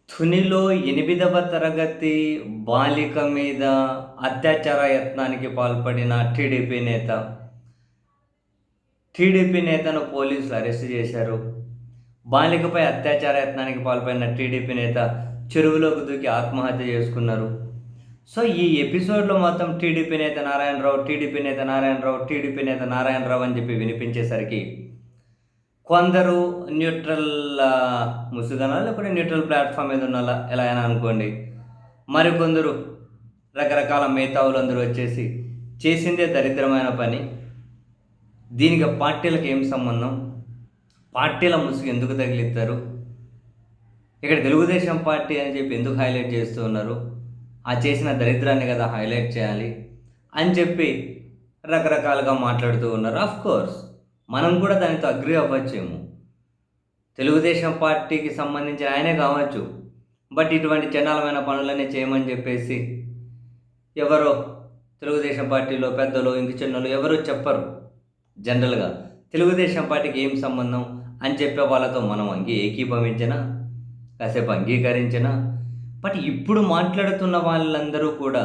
తునిలో 8వ తరగతి బాలిక మీద అత్యాచార యత్నానికి పాల్పడిన టీడీపీ నేతను పోలీసులు అరెస్ట్ చేశారు. బాలికపై అత్యాచార యత్నానికి పాల్పడిన టీడీపీ నేత చెరువులోకి దూకి ఆత్మహత్య చేసుకున్నారు. సో, ఈ ఎపిసోడ్‌లో మొత్తం టీడీపీ నేత నారాయణరావు, టీడీపీ నేత నారాయణరావు, టీడీపీ నేత నారాయణరావు అని చెప్పి వినిపించేసరికి కొందరు న్యూట్రల్ ముసుగనాలి, లేకపోతే న్యూట్రల్ ప్లాట్‌ఫామ్ మీద ఉన్నోళ్ళ ఎలా అయినా అనుకోండి. మరికొందరు రకరకాల మేధావులందరూ వచ్చేసి చేసిందే దరిద్రమైన పని. దీనికి పార్టీలకు ఏం సంబంధం? పార్టీల ముసుగు ఎందుకు తగిలిస్తారు? ఇక్కడ తెలుగుదేశం పార్టీ అని చెప్పి ఎందుకు హైలైట్ చేస్తూ ఉన్నారు? ఆ చేసిన దరిద్రాన్ని కదా హైలైట్ చేయాలి అని చెప్పి రకరకాలుగా మాట్లాడుతూ ఉన్నారు. ఆఫ్‌కోర్స్ మనం కూడా దానితో అగ్రీ అవ్వచ్చేమో. తెలుగుదేశం పార్టీకి సంబంధించి ఆయనే కావచ్చు. బట్ ఇటువంటి చండాలమైన పనులన్నీ చేయమని చెప్పేసి ఎవరో తెలుగుదేశం పార్టీలో పెద్దలు, ఇంక చిన్నోళ్ళు ఎవరు చెప్పరు. జనరల్‌గా తెలుగుదేశం పార్టీకి ఏం సంబంధం అని చెప్పే వాళ్ళతో మనం ఏకీభవించినా, కాసేపు అంగీకరించినా, బట్ ఇప్పుడు మాట్లాడుతున్న వాళ్ళందరూ కూడా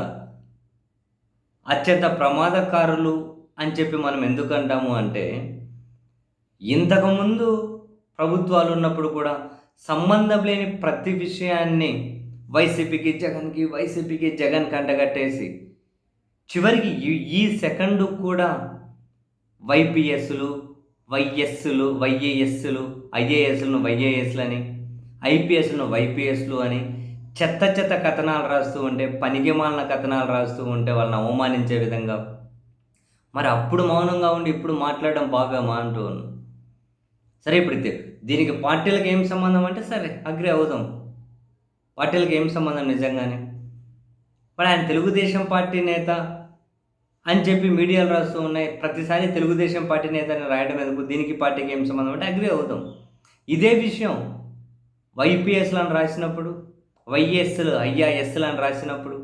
అత్యంత ప్రమాదకారులు అని చెప్పి మనం ఎందుకు అంటాము అంటే, ఇంతకుముందు ప్రభుత్వాలు ఉన్నప్పుడు కూడా సంబంధం లేని ప్రతి విషయాన్ని వైసీపీకి జగన్ కంటగట్టేసి చివరికి ఈ సెకండు కూడా వైపీఎస్లు, వైఏఎస్లు, ఐఏఎస్లను వైఏఎస్లని, ఐపీఎస్లను వైపీఎస్లు అని చెత్త చెత్త కథనాలు రాస్తూ ఉంటే, పనికిమాలిన కథనాలు రాస్తూ ఉంటే వాళ్ళని అవమానించే విధంగా, మరి అప్పుడు మౌనంగా ఉండి ఇప్పుడు మాట్లాడడం భావ్యమా అంటూ ఉన్నాను. సరే, ఇప్పుడు దీనికి పార్టీలకు ఏం సంబంధం అంటే సరే అగ్రి అవుదాం. పార్టీలకు ఏం సంబంధం నిజంగానే. మరి ఆయన తెలుగుదేశం పార్టీ నేత అని చెప్పి మీడియాలు రాస్తూ ఉన్నాయి. ప్రతిసారి తెలుగుదేశం పార్టీ నేత అని రాయడం ఎందుకు? దీనికి పార్టీకి ఏం సంబంధం అంటే అగ్రి అవుతాం. ఇదే విషయం వైపీఎస్లు అని రాసినప్పుడు, వైఎస్లు, ఐఆర్ఎస్లు అని రాసినప్పుడు,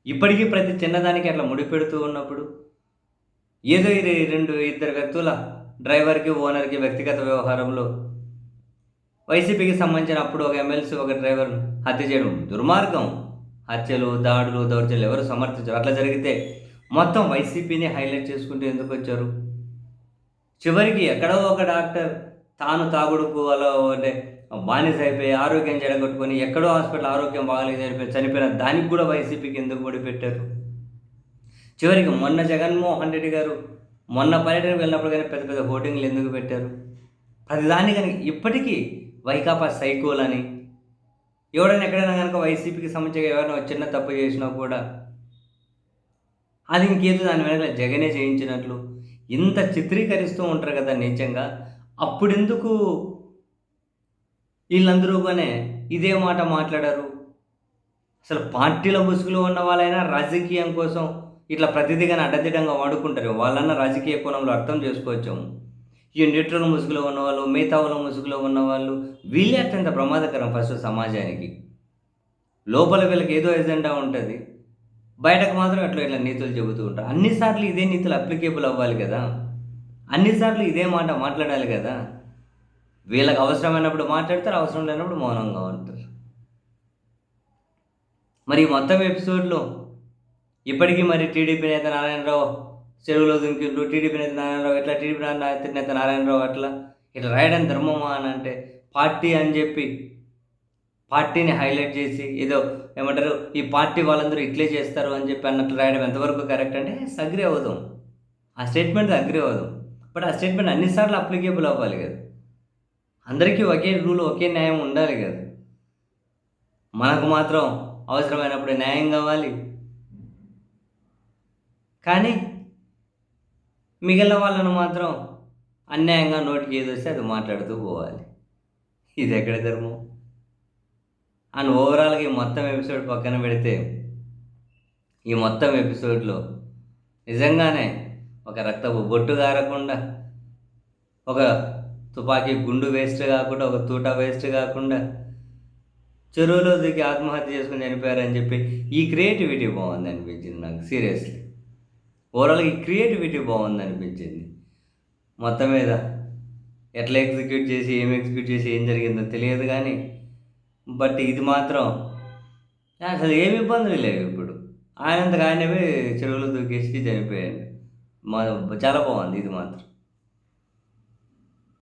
ఇప్పటికీ ప్రతి చిన్నదానికి అట్లా ముడిపెడుతూ ఉన్నప్పుడు, ఏదో ఇద్దరు వ్యక్తుల డ్రైవర్కి, ఓనర్కి వ్యక్తిగత వ్యవహారంలో వైసీపీకి సంబంధించిన అప్పుడు ఒక ఎమ్మెల్సీ, ఒక డ్రైవర్ను హత్య చేయడం దుర్మార్గం. హత్యలు, దాడులు, దౌర్జన్యాలు ఎవరు సమర్థించారు? అట్లా జరిగితే మొత్తం వైసీపీని హైలైట్ చేసుకుంటూ ఎందుకు వచ్చారు? చివరికి ఎక్కడో ఒక డాక్టర్ తాను తాగుడుకు అలా అంటే బానిస అయిపోయి ఆరోగ్యం చెడగొట్టుకొని ఎక్కడో హాస్పిటల్ ఆరోగ్యం బాగాలేదు చనిపోయిన దానికి కూడా వైసీపీకి ఎందుకు ముడిపెట్టారు? చివరికి మొన్న జగన్మోహన్ రెడ్డి గారు మొన్న పర్యటనకు వెళ్ళినప్పుడు కానీ పెద్ద పెద్ద హోర్డింగ్లు ఎందుకు పెట్టారు? ప్రతిదాన్ని కానీ ఇప్పటికీ వైకాపా సైకోలని, ఎవడైనా ఎక్కడైనా కనుక వైసీపీకి సంబంధించి ఎవరైనా చిన్న తప్పు చేసినా కూడా అది ఇంకేదో దాని వెనక జగనే చేయించినట్లు ఇంత చిత్రీకరిస్తూ ఉంటారు కదా నీచంగా. అప్పుడెందుకు వీళ్ళందరూగానే ఇదే మాట మాట్లాడారు? అసలు పార్టీల ముసుగులో ఉన్న వాళ్ళైనా రాజకీయం కోసం ఇట్లా ప్రతిదిగానే అడ్డదిడ్డంగా వాడుకుంటారు. వాళ్ళన్న రాజకీయ కోణంలో అర్థం చేసుకోవచ్చాము. ఈ న్యూట్రల్ ముసుగులో ఉన్నవాళ్ళు, మేధావుల ముసుగులో ఉన్నవాళ్ళు వీళ్ళే అత్యంత ప్రమాదకరం ఫస్ట్ సమాజానికి. లోపల వీళ్ళకి ఏదో ఎజెండా ఉంటుంది, బయటకు మాత్రం ఇట్లా నీతులు చెబుతూ ఉంటారు. అన్నిసార్లు ఇదే నీతులు అప్లికేబుల్ అవ్వాలి కదా, అన్నిసార్లు ఇదే మాట మాట్లాడాలి కదా. వీళ్ళకి అవసరమైనప్పుడు మాట్లాడతారు, అవసరం లేనప్పుడు మౌనంగా ఉంటారు. మరి మొత్తం ఎపిసోడ్లో ఇప్పటికీ మరి టీడీపీ నేత నారాయణరావు చెరువులో దుంకిండ్రు, టీడీపీ నేత నారాయణరావు ఎట్లా, టీడీపీ నేత నారాయణరావు అట్లా, ఇట్లా రాయడం ధర్మమా అని అంటే, పార్టీ అని చెప్పి పార్టీని హైలైట్ చేసి ఏదో ఏమంటారు ఈ పార్టీ వాళ్ళందరూ ఇట్లే చేస్తారు అని చెప్పి అన్నట్లు రాయడం ఎంతవరకు కరెక్ట్ అంటే అగ్రి అవుదాం. ఆ స్టేట్మెంట్ అగ్రి అవుదాం. బట్ ఆ స్టేట్మెంట్ అన్నిసార్లు అప్లికేబుల్ అవ్వాలి కదా. అందరికీ ఒకే రూల్, ఒకే న్యాయం ఉండాలి కదా. మనకు మాత్రం అవసరమైనప్పుడు న్యాయం కావాలి, కానీ మిగిలిన వాళ్ళను మాత్రం అన్యాయంగా నోటికి ఏది వస్తే అది మాట్లాడుతూ పోవాలి. ఇది ఎక్కడ ధర్మం? అండ్ ఓవరాల్గా ఈ మొత్తం ఎపిసోడ్ పక్కన పెడితే, ఈ మొత్తం ఎపిసోడ్లో నిజంగానే ఒక రక్తపు బొట్టు గారకుండా, ఒక తుపాకీ గుండు వేస్ట్ కాకుండా, ఒక తూట వేస్ట్ కాకుండా చెరువులో దిగి ఆత్మహత్య చేసుకుని చనిపోయారని చెప్పి ఈ క్రియేటివిటీ బాగుంది అనిపించింది నాకు. సీరియస్లీ ఓవరాల్గా ఈ క్రియేటివిటీ బాగుంది అనిపించింది. మొత్తం మీద ఎట్లా ఎగ్జిక్యూట్ చేసి ఏం జరిగిందో తెలియదు, కానీ బట్ ఇది మాత్రం అసలు ఏమి ఇబ్బందులు లేవు ఇప్పుడు. ఆయనంతకు ఆయనవే చెరువులో దూకేసి చనిపోయాడు. మా చాలా బాగుంది ఇది మాత్రం.